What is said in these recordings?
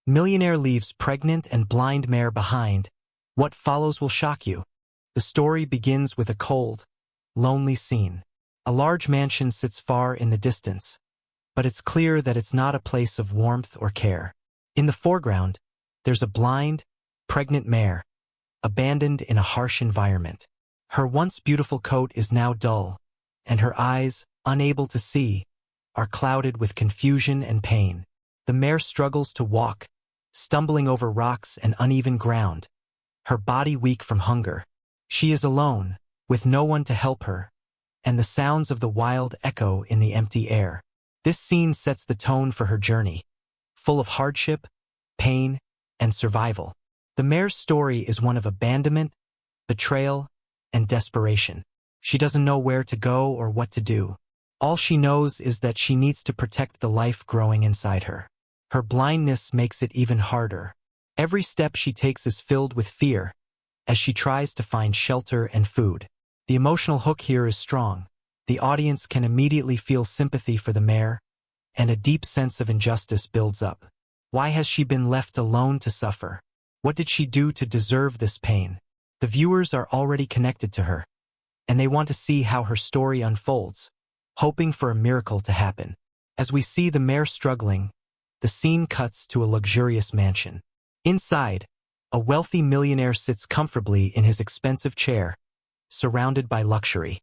Millionaire leaves pregnant and blind Mare behind. What follows will shock you. The story begins with a cold, lonely scene. A large mansion sits far in the distance, but it's clear that it's not a place of warmth or care. In the foreground, there's a blind, pregnant Mare, abandoned in a harsh environment. Her once beautiful coat is now dull, and her eyes, unable to see, are clouded with confusion and pain. The Mare struggles to walk, stumbling over rocks and uneven ground, her body weak from hunger. She is alone, with no one to help her, and the sounds of the wild echo in the empty air. This scene sets the tone for her journey, full of hardship, pain, and survival. The Mare's story is one of abandonment, betrayal, and desperation. She doesn't know where to go or what to do. All she knows is that she needs to protect the life growing inside her. Her blindness makes it even harder. Every step she takes is filled with fear, as she tries to find shelter and food. The emotional hook here is strong. The audience can immediately feel sympathy for the Mare, and a deep sense of injustice builds up. Why has she been left alone to suffer? What did she do to deserve this pain? The viewers are already connected to her, and they want to see how her story unfolds, hoping for a miracle to happen. As we see the Mare struggling, the scene cuts to a luxurious mansion. Inside, a wealthy millionaire sits comfortably in his expensive chair, surrounded by luxury.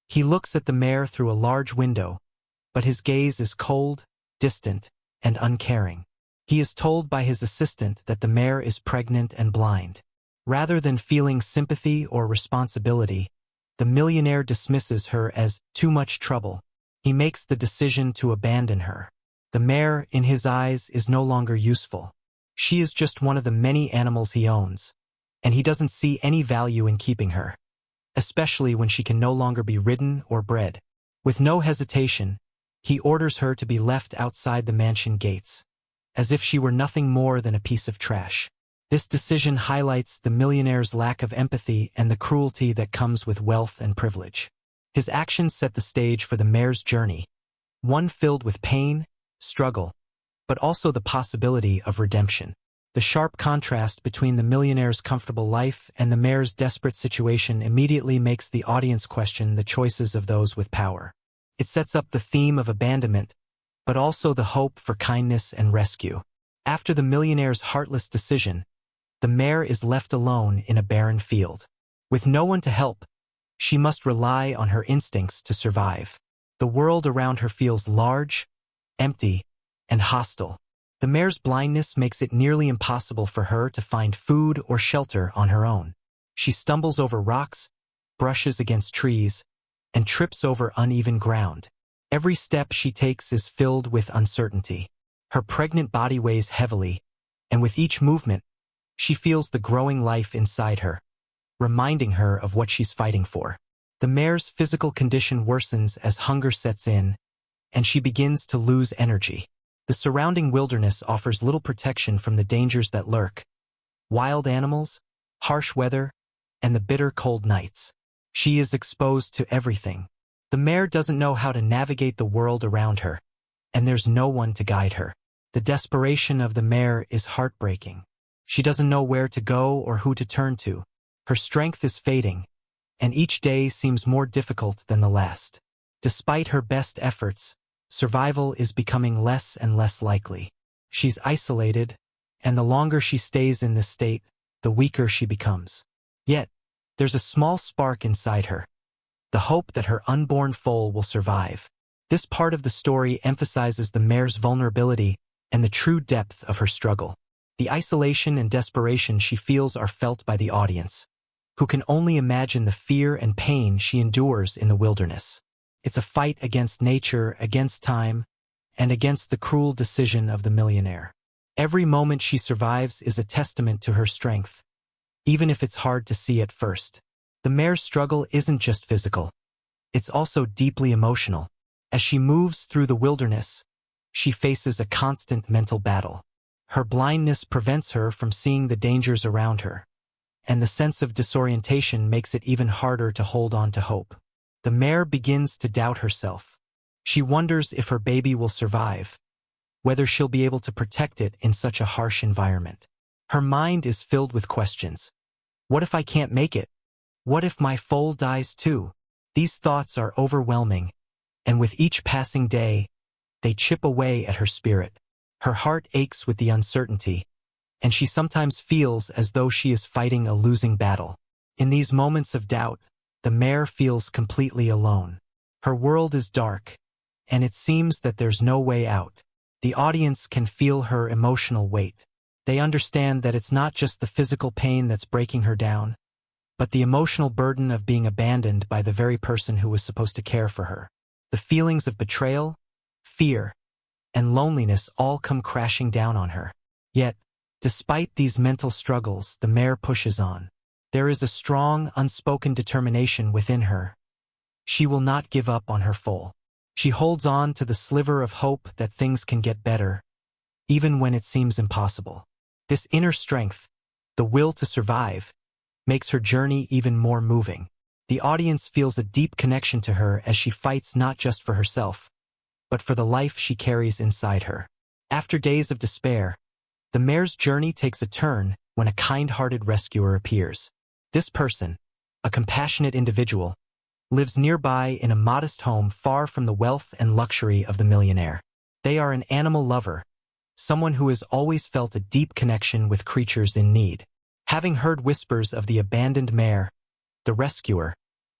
He looks at the Mare through a large window, but his gaze is cold, distant, and uncaring. He is told by his assistant that the Mare is pregnant and blind. Rather than feeling sympathy or responsibility, the millionaire dismisses her as too much trouble. He makes the decision to abandon her. The Mare, in his eyes, is no longer useful. She is just one of the many animals he owns, and he doesn't see any value in keeping her, especially when she can no longer be ridden or bred. With no hesitation, he orders her to be left outside the mansion gates, as if she were nothing more than a piece of trash. This decision highlights the millionaire's lack of empathy and the cruelty that comes with wealth and privilege. His actions set the stage for the Mare's journey, one filled with pain, struggle, but also the possibility of redemption. The sharp contrast between the millionaire's comfortable life and the Mare's desperate situation immediately makes the audience question the choices of those with power. It sets up the theme of abandonment, but also the hope for kindness and rescue. After the millionaire's heartless decision, the Mare is left alone in a barren field. With no one to help, she must rely on her instincts to survive. The world around her feels large, empty, and hostile. The Mare's blindness makes it nearly impossible for her to find food or shelter on her own. She stumbles over rocks, brushes against trees, and trips over uneven ground. Every step she takes is filled with uncertainty. Her pregnant body weighs heavily, and with each movement, she feels the growing life inside her, reminding her of what she's fighting for. The Mare's physical condition worsens as hunger sets in, and she begins to lose energy. The surrounding wilderness offers little protection from the dangers that lurk: wild animals, harsh weather, and the bitter cold nights. She is exposed to everything. The Mare doesn't know how to navigate the world around her, and there's no one to guide her. The desperation of the Mare is heartbreaking. She doesn't know where to go or who to turn to. Her strength is fading, and each day seems more difficult than the last. Despite her best efforts, survival is becoming less and less likely. She's isolated, and the longer she stays in this state, the weaker she becomes. Yet, there's a small spark inside her, the hope that her unborn foal will survive. This part of the story emphasizes the Mare's vulnerability and the true depth of her struggle. The isolation and desperation she feels are felt by the audience, who can only imagine the fear and pain she endures in the wilderness. It's a fight against nature, against time, and against the cruel decision of the millionaire. Every moment she survives is a testament to her strength, even if it's hard to see at first. The Mare's struggle isn't just physical. It's also deeply emotional. As she moves through the wilderness, she faces a constant mental battle. Her blindness prevents her from seeing the dangers around her, and the sense of disorientation makes it even harder to hold on to hope. The Mare begins to doubt herself. She wonders if her baby will survive, whether she'll be able to protect it in such a harsh environment. Her mind is filled with questions. What if I can't make it? What if my foal dies too? These thoughts are overwhelming, and with each passing day, they chip away at her spirit. Her heart aches with the uncertainty, and she sometimes feels as though she is fighting a losing battle. In these moments of doubt, the mare feels completely alone. Her world is dark, and it seems that there's no way out. The audience can feel her emotional weight. They understand that it's not just the physical pain that's breaking her down, but the emotional burden of being abandoned by the very person who was supposed to care for her. The feelings of betrayal, fear, and loneliness all come crashing down on her. Yet, despite these mental struggles, the mare pushes on. There is a strong, unspoken determination within her. She will not give up on her foal. She holds on to the sliver of hope that things can get better, even when it seems impossible. This inner strength, the will to survive, makes her journey even more moving. The audience feels a deep connection to her as she fights not just for herself, but for the life she carries inside her. After days of despair, the mare's journey takes a turn when a kind-hearted rescuer appears. This person, a compassionate individual, lives nearby in a modest home far from the wealth and luxury of the millionaire. They are an animal lover, someone who has always felt a deep connection with creatures in need. Having heard whispers of the abandoned mare, the rescuer,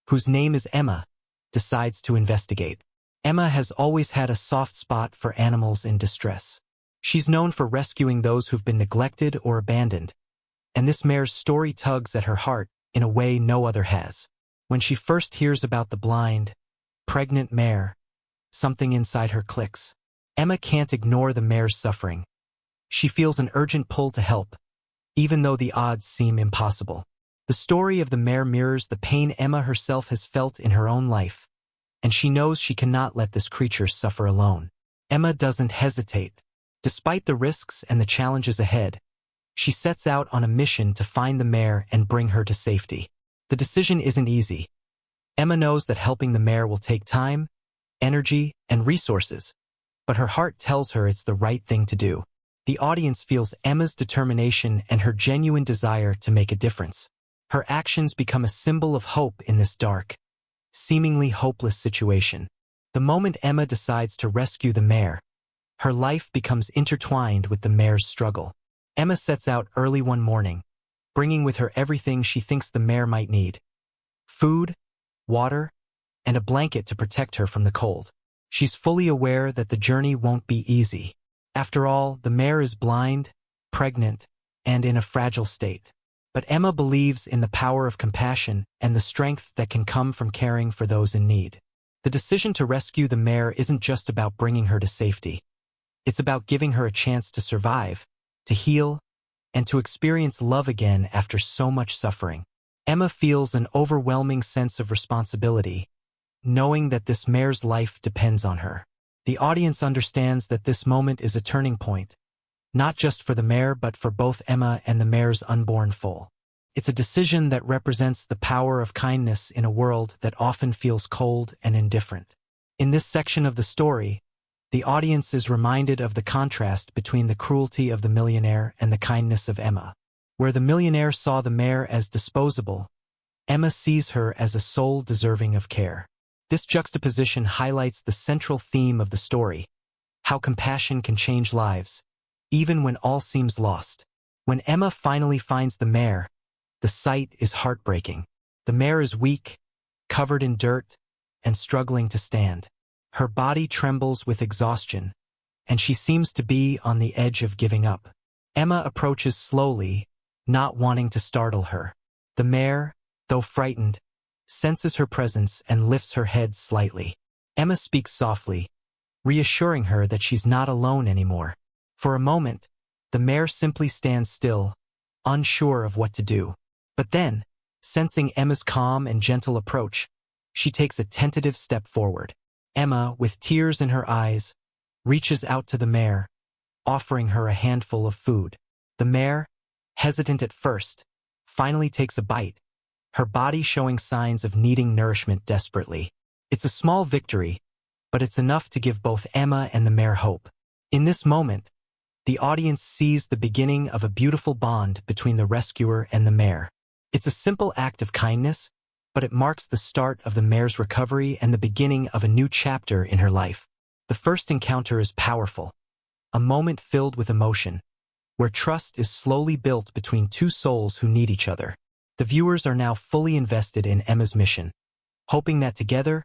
whose name is Emma, decides to investigate. Emma has always had a soft spot for animals in distress. She's known for rescuing those who've been neglected or abandoned, and this mare's story tugs at her heart in a way no other has. When she first hears about the blind, pregnant mare, something inside her clicks. Emma can't ignore the mare's suffering. She feels an urgent pull to help, even though the odds seem impossible. The story of the mare mirrors the pain Emma herself has felt in her own life, and she knows she cannot let this creature suffer alone. Emma doesn't hesitate. Despite the risks and the challenges ahead, she sets out on a mission to find the mare and bring her to safety. The decision isn't easy. Emma knows that helping the mare will take time, energy, and resources, but her heart tells her it's the right thing to do. The audience feels Emma's determination and her genuine desire to make a difference. Her actions become a symbol of hope in this dark, seemingly hopeless situation. The moment Emma decides to rescue the mare, her life becomes intertwined with the mare's struggle. Emma sets out early one morning, bringing with her everything she thinks the mare might need: food, water, and a blanket to protect her from the cold. She's fully aware that the journey won't be easy. After all, the mare is blind, pregnant, and in a fragile state. But Emma believes in the power of compassion and the strength that can come from caring for those in need. The decision to rescue the mare isn't just about bringing her to safety. It's about giving her a chance to survive, to heal, and to experience love again after so much suffering. Emma feels an overwhelming sense of responsibility, knowing that this mare's life depends on her. The audience understands that this moment is a turning point, not just for the mare but for both Emma and the mare's unborn foal. It's a decision that represents the power of kindness in a world that often feels cold and indifferent. In this section of the story, the audience is reminded of the contrast between the cruelty of the millionaire and the kindness of Emma. Where the millionaire saw the mare as disposable, Emma sees her as a soul deserving of care. This juxtaposition highlights the central theme of the story: how compassion can change lives, even when all seems lost. When Emma finally finds the mare, the sight is heartbreaking. The mare is weak, covered in dirt, and struggling to stand. Her body trembles with exhaustion, and she seems to be on the edge of giving up. Emma approaches slowly, not wanting to startle her. The mare, though frightened, senses her presence and lifts her head slightly. Emma speaks softly, reassuring her that she's not alone anymore. For a moment, the mare simply stands still, unsure of what to do. But then, sensing Emma's calm and gentle approach, she takes a tentative step forward. Emma, with tears in her eyes, reaches out to the mare, offering her a handful of food. The mare, hesitant at first, finally takes a bite, her body showing signs of needing nourishment desperately. It's a small victory, but it's enough to give both Emma and the mare hope. In this moment, the audience sees the beginning of a beautiful bond between the rescuer and the mare. It's a simple act of kindness, but it marks the start of the mare's recovery and the beginning of a new chapter in her life. The first encounter is powerful, a moment filled with emotion, where trust is slowly built between two souls who need each other. The viewers are now fully invested in Emma's mission, hoping that together,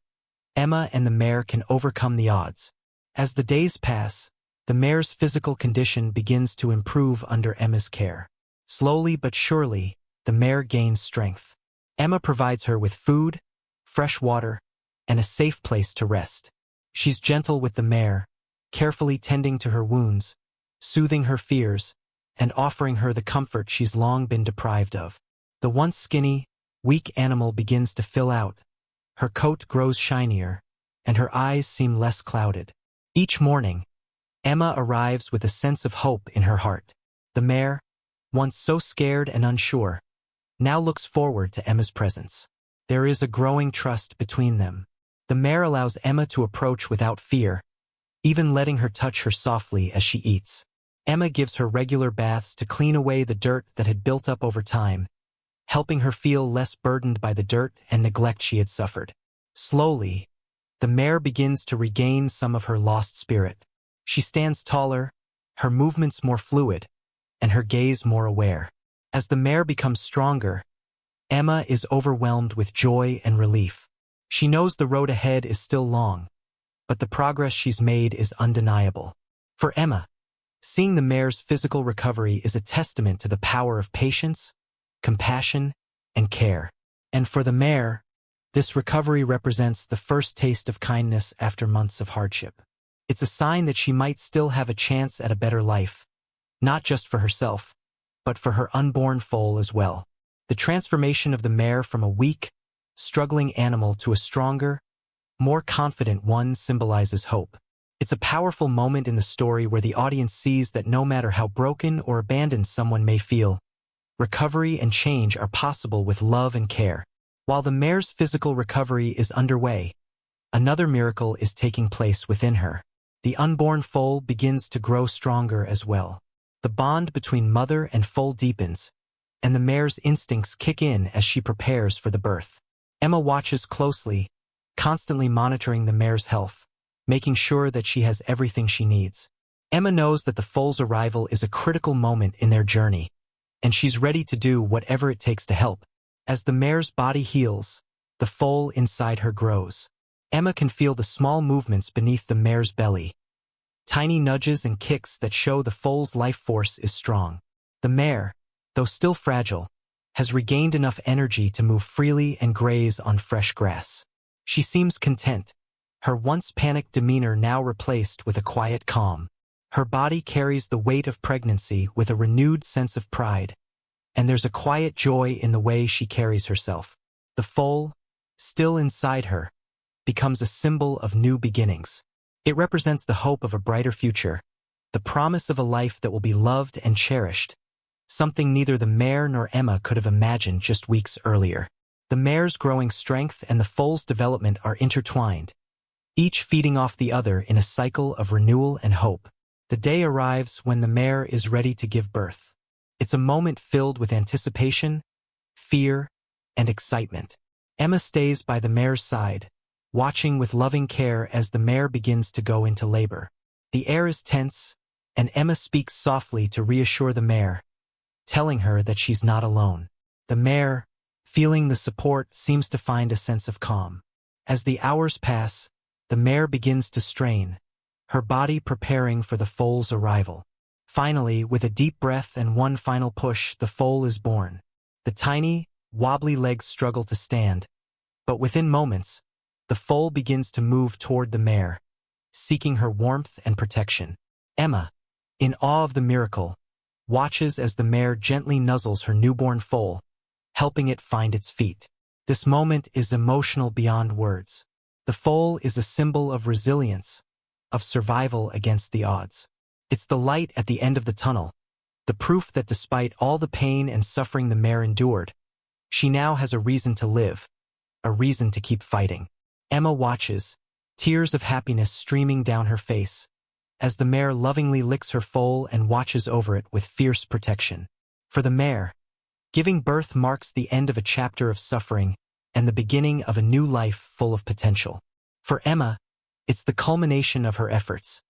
Emma and the mare can overcome the odds. As the days pass, the mare's physical condition begins to improve under Emma's care. Slowly but surely, the mare gains strength. Emma provides her with food, fresh water, and a safe place to rest. She's gentle with the mare, carefully tending to her wounds, soothing her fears, and offering her the comfort she's long been deprived of. The once skinny, weak animal begins to fill out. Her coat grows shinier, and her eyes seem less clouded. Each morning, Emma arrives with a sense of hope in her heart. The mare, once so scared and unsure, now looks forward to Emma's presence. There is a growing trust between them. The mare allows Emma to approach without fear, even letting her touch her softly as she eats. Emma gives her regular baths to clean away the dirt that had built up over time, helping her feel less burdened by the dirt and neglect she had suffered. Slowly, the mare begins to regain some of her lost spirit. She stands taller, her movements more fluid, and her gaze more aware. As the mare becomes stronger, Emma is overwhelmed with joy and relief. She knows the road ahead is still long, but the progress she's made is undeniable. For Emma, seeing the mare's physical recovery is a testament to the power of patience, compassion, and care. And for the mare, this recovery represents the first taste of kindness after months of hardship. It's a sign that she might still have a chance at a better life, not just for herself, but for her unborn foal as well. The transformation of the mare from a weak, struggling animal to a stronger, more confident one symbolizes hope. It's a powerful moment in the story where the audience sees that no matter how broken or abandoned someone may feel, recovery and change are possible with love and care. While the mare's physical recovery is underway, another miracle is taking place within her. The unborn foal begins to grow stronger as well. The bond between mother and foal deepens, and the mare's instincts kick in as she prepares for the birth. Emma watches closely, constantly monitoring the mare's health, making sure that she has everything she needs. Emma knows that the foal's arrival is a critical moment in their journey, and she's ready to do whatever it takes to help. As the mare's body heals, the foal inside her grows. Emma can feel the small movements beneath the mare's belly, tiny nudges and kicks that show the foal's life force is strong. The mare, though still fragile, has regained enough energy to move freely and graze on fresh grass. She seems content, her once panicked demeanor now replaced with a quiet calm. Her body carries the weight of pregnancy with a renewed sense of pride, and there's a quiet joy in the way she carries herself. The foal, still inside her, becomes a symbol of new beginnings. It represents the hope of a brighter future, the promise of a life that will be loved and cherished, something neither the mare nor Emma could have imagined just weeks earlier. The mare's growing strength and the foal's development are intertwined, each feeding off the other in a cycle of renewal and hope. The day arrives when the mare is ready to give birth. It's a moment filled with anticipation, fear, and excitement. Emma stays by the mare's side, watching with loving care as the mare begins to go into labor. The air is tense, and Emma speaks softly to reassure the mare, telling her that she's not alone. The mare, feeling the support, seems to find a sense of calm. As the hours pass, the mare begins to strain, her body preparing for the foal's arrival. Finally, with a deep breath and one final push, the foal is born. The tiny, wobbly legs struggle to stand, but within moments, the foal begins to move toward the mare, seeking her warmth and protection. Emma, in awe of the miracle, watches as the mare gently nuzzles her newborn foal, helping it find its feet. This moment is emotional beyond words. The foal is a symbol of resilience, of survival against the odds. It's the light at the end of the tunnel, the proof that despite all the pain and suffering the mare endured, she now has a reason to live, a reason to keep fighting. Emma watches, tears of happiness streaming down her face, as the mare lovingly licks her foal and watches over it with fierce protection. For the mare, giving birth marks the end of a chapter of suffering and the beginning of a new life full of potential. For Emma, it's the culmination of her efforts,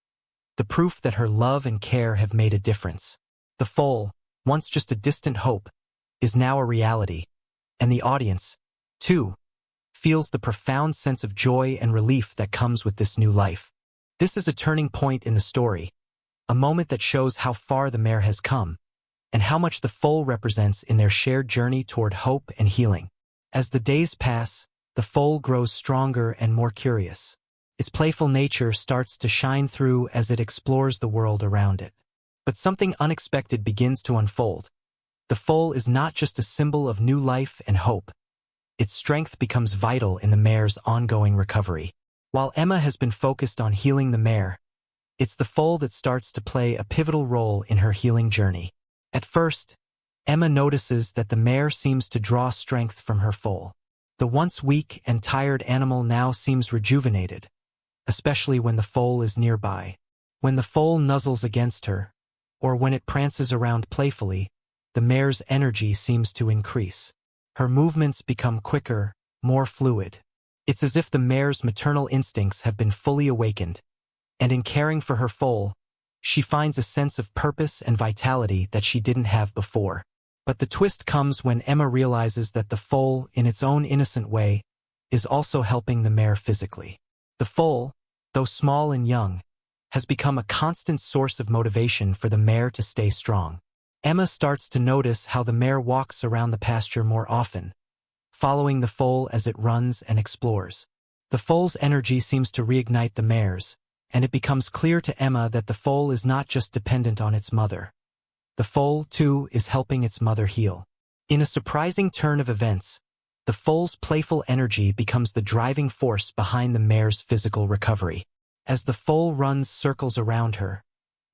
the proof that her love and care have made a difference. The foal, once just a distant hope, is now a reality, and the audience, too, feels the profound sense of joy and relief that comes with this new life. This is a turning point in the story, a moment that shows how far the mare has come, and how much the foal represents in their shared journey toward hope and healing. As the days pass, the foal grows stronger and more curious. Its playful nature starts to shine through as it explores the world around it. But something unexpected begins to unfold. The foal is not just a symbol of new life and hope. Its strength becomes vital in the mare's ongoing recovery. While Emma has been focused on healing the mare, it's the foal that starts to play a pivotal role in her healing journey. At first, Emma notices that the mare seems to draw strength from her foal. The once weak and tired animal now seems rejuvenated, especially when the foal is nearby. When the foal nuzzles against her, or when it prances around playfully, the mare's energy seems to increase. Her movements become quicker, more fluid. It's as if the mare's maternal instincts have been fully awakened, and in caring for her foal, she finds a sense of purpose and vitality that she didn't have before. But the twist comes when Emma realizes that the foal, in its own innocent way, is also helping the mare physically. The foal, though small and young, has become a constant source of motivation for the mare to stay strong. Emma starts to notice how the mare walks around the pasture more often, following the foal as it runs and explores. The foal's energy seems to reignite the mare's, and it becomes clear to Emma that the foal is not just dependent on its mother. The foal, too, is helping its mother heal. In a surprising turn of events, the foal's playful energy becomes the driving force behind the mare's physical recovery. As the foal runs circles around her,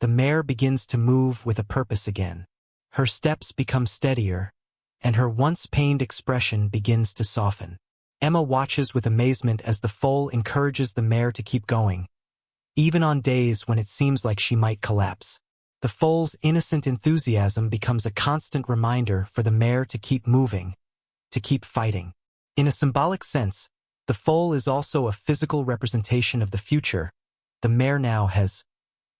the mare begins to move with a purpose again. Her steps become steadier, and her once pained expression begins to soften. Emma watches with amazement as the foal encourages the mare to keep going, even on days when it seems like she might collapse. The foal's innocent enthusiasm becomes a constant reminder for the mare to keep moving, to keep fighting. In a symbolic sense, the foal is also a physical representation of the future the mare now has,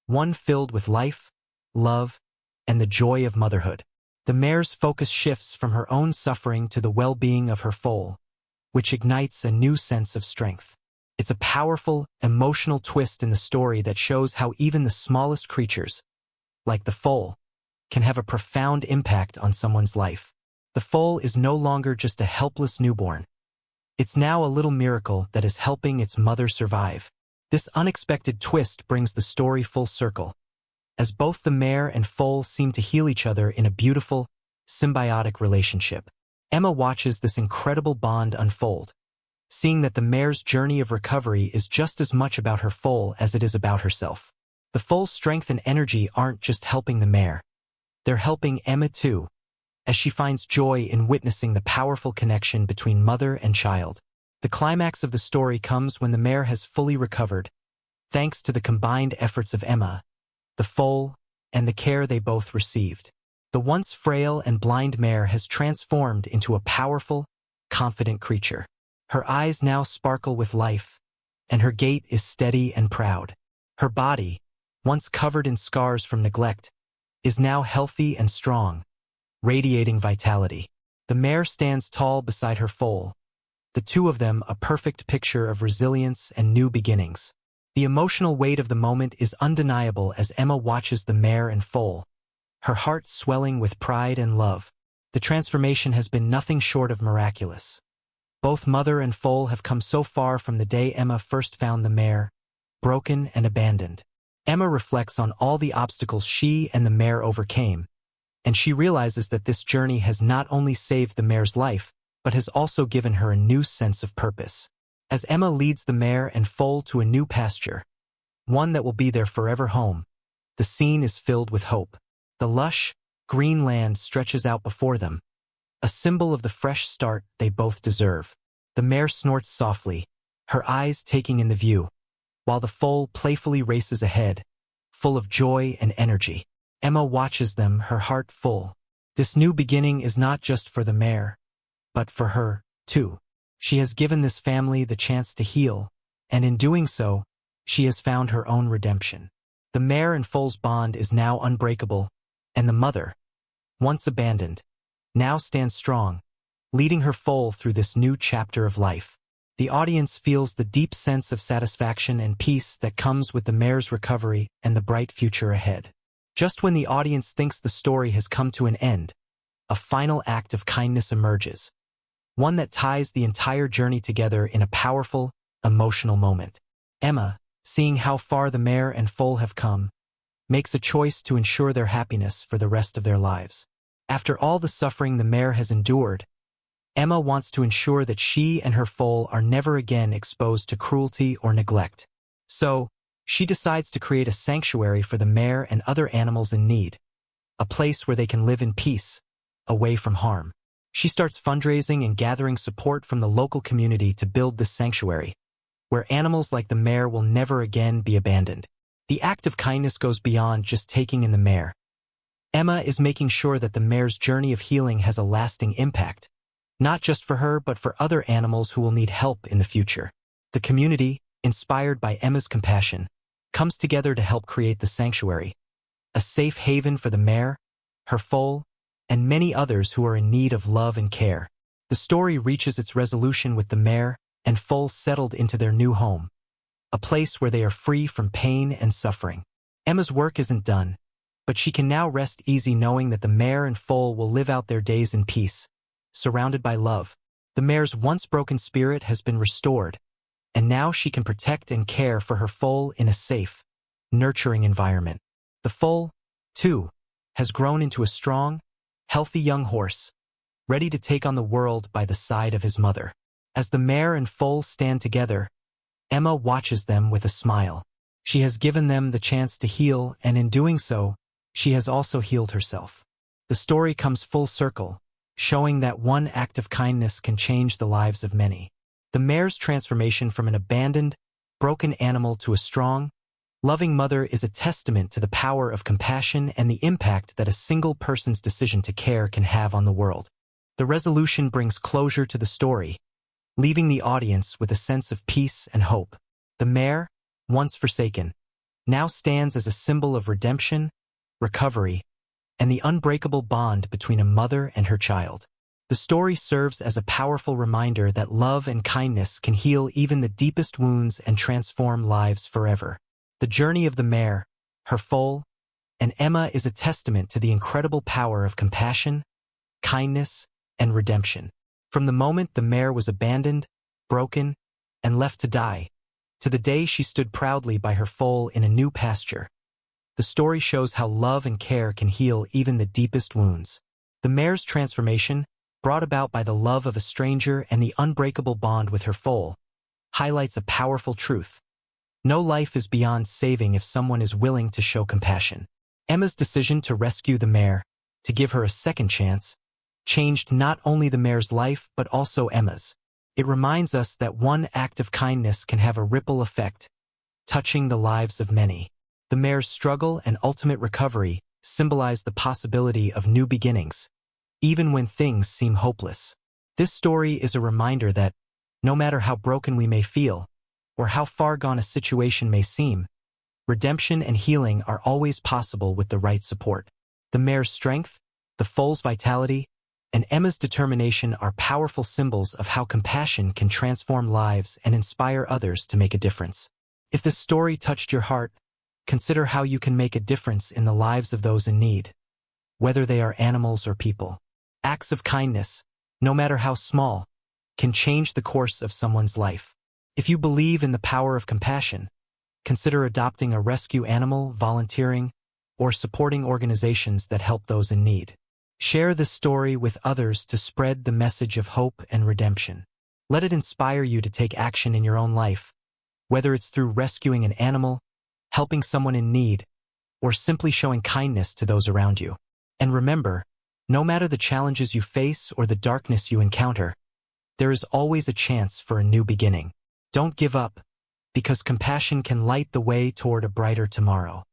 one filled with life, love, and the joy of motherhood. The mare's focus shifts from her own suffering to the well-being of her foal, which ignites a new sense of strength. It's a powerful, emotional twist in the story that shows how even the smallest creatures, like the foal, can have a profound impact on someone's life. The foal is no longer just a helpless newborn. It's now a little miracle that is helping its mother survive. This unexpected twist brings the story full circle, as both the mare and foal seem to heal each other in a beautiful, symbiotic relationship. Emma watches this incredible bond unfold, seeing that the mare's journey of recovery is just as much about her foal as it is about herself. The foal's strength and energy aren't just helping the mare. They're helping Emma too, as she finds joy in witnessing the powerful connection between mother and child. The climax of the story comes when the mare has fully recovered, thanks to the combined efforts of Emma, the foal, and the care they both received. The once frail and blind mare has transformed into a powerful, confident creature. Her eyes now sparkle with life, and her gait is steady and proud. Her body, once covered in scars from neglect, is now healthy and strong, radiating vitality. The mare stands tall beside her foal, the two of them a perfect picture of resilience and new beginnings. The emotional weight of the moment is undeniable as Emma watches the mare and foal, her heart swelling with pride and love. The transformation has been nothing short of miraculous. Both mother and foal have come so far from the day Emma first found the mare, broken and abandoned. Emma reflects on all the obstacles she and the mare overcame, and she realizes that this journey has not only saved the mare's life, but has also given her a new sense of purpose. As Emma leads the mare and foal to a new pasture, one that will be their forever home, the scene is filled with hope. The lush, green land stretches out before them, a symbol of the fresh start they both deserve. The mare snorts softly, her eyes taking in the view, while the foal playfully races ahead, full of joy and energy. Emma watches them, her heart full. This new beginning is not just for the Mare, but for her, too. She has given this family the chance to heal, and in doing so, she has found her own redemption. The Mare and foal's bond is now unbreakable, and the mother, once abandoned, now stands strong, leading her foal through this new chapter of life. The audience feels the deep sense of satisfaction and peace that comes with the Mare's recovery and the bright future ahead. Just when the audience thinks the story has come to an end, a final act of kindness emerges, one that ties the entire journey together in a powerful, emotional moment. Emma, seeing how far the Mare and foal have come, makes a choice to ensure their happiness for the rest of their lives. After all the suffering the Mare has endured, Emma wants to ensure that she and her foal are never again exposed to cruelty or neglect. So, she decides to create a sanctuary for the Mare and other animals in need, a place where they can live in peace, away from harm. She starts fundraising and gathering support from the local community to build this sanctuary, where animals like the Mare will never again be abandoned. The act of kindness goes beyond just taking in the Mare. Emma is making sure that the Mare's journey of healing has a lasting impact, not just for her but for other animals who will need help in the future. The community, inspired by Emma's compassion, comes together to help create the sanctuary, a safe haven for the Mare, her foal, and many others who are in need of love and care. The story reaches its resolution with the Mare and foal settled into their new home, a place where they are free from pain and suffering. Emma's work isn't done, but she can now rest easy knowing that the Mare and foal will live out their days in peace, surrounded by love. The Mare's once broken spirit has been restored, and now she can protect and care for her foal in a safe, nurturing environment. The foal, too, has grown into a strong, healthy young horse, ready to take on the world by the side of his mother. As the Mare and foal stand together, Emma watches them with a smile. She has given them the chance to heal, and in doing so, she has also healed herself. The story comes full circle, showing that one act of kindness can change the lives of many. The Mare's transformation from an abandoned, broken animal to a strong, loving mother is a testament to the power of compassion and the impact that a single person's decision to care can have on the world. The resolution brings closure to the story, leaving the audience with a sense of peace and hope. The Mare, once forsaken, now stands as a symbol of redemption, recovery, and the unbreakable bond between a mother and her child. The story serves as a powerful reminder that love and kindness can heal even the deepest wounds and transform lives forever. The journey of the Mare, her foal, and Emma is a testament to the incredible power of compassion, kindness, and redemption. From the moment the Mare was abandoned, broken, and left to die, to the day she stood proudly by her foal in a new pasture, the story shows how love and care can heal even the deepest wounds. The Mare's transformation, brought about by the love of a stranger and the unbreakable bond with her foal, highlights a powerful truth. No life is beyond saving if someone is willing to show compassion. Emma's decision to rescue the Mare, to give her a second chance, changed not only the Mare's life but also Emma's. It reminds us that one act of kindness can have a ripple effect, touching the lives of many. The Mare's struggle and ultimate recovery symbolize the possibility of new beginnings, even when things seem hopeless. This story is a reminder that, no matter how broken we may feel, or how far gone a situation may seem, redemption and healing are always possible with the right support. The Mare's strength, the foal's vitality, and Emma's determination are powerful symbols of how compassion can transform lives and inspire others to make a difference. If this story touched your heart, consider how you can make a difference in the lives of those in need, whether they are animals or people. Acts of kindness, no matter how small, can change the course of someone's life. If you believe in the power of compassion, consider adopting a rescue animal, volunteering, or supporting organizations that help those in need. Share this story with others to spread the message of hope and redemption. Let it inspire you to take action in your own life, whether it's through rescuing an animal, helping someone in need, or simply showing kindness to those around you. And remember, no matter the challenges you face or the darkness you encounter, there is always a chance for a new beginning. Don't give up, because compassion can light the way toward a brighter tomorrow.